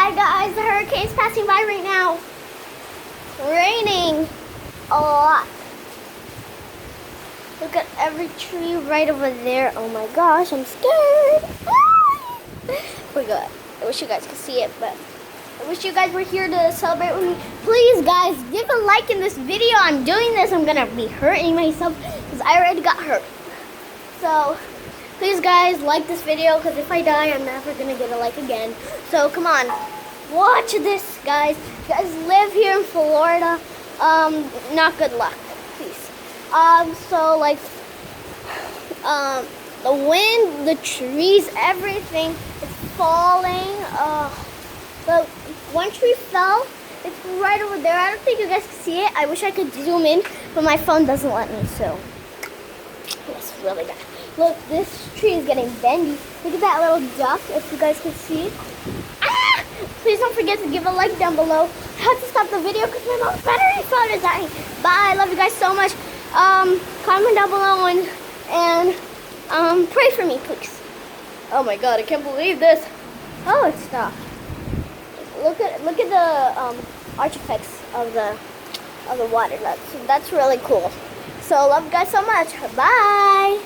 Hi guys, the hurricane's passing by right now. Raining a lot. Look at every tree right over there. Oh my gosh, I'm scared. Oh my god, I wish you guys could see it, but I wish you guys were here to celebrate with me. Please guys, give a like in this video. I'm doing this. I'm gonna be hurting myself because I already got hurt. So please guys, like this video because if I die, I'm never gonna get a like again. So come on, watch this guys. You guys live here in Florida, not good luck, please. So like, the wind, the trees, everything is falling. The one tree fell. It's right over there. I don't think you guys can see it. I wish I could zoom in, but my phone doesn't let me, so it's really bad. Look, this tree is getting bendy. Look at that little duck, if you guys can see. Ah! Please don't forget to give a like down below. I have to stop the video because my battery phone is dying. Bye, I love you guys so much. Comment down below and pray for me, please. Oh my god, I can't believe this. Oh, it stopped. Look at the arch effects of the water. That's really cool. So love you guys so much. Bye.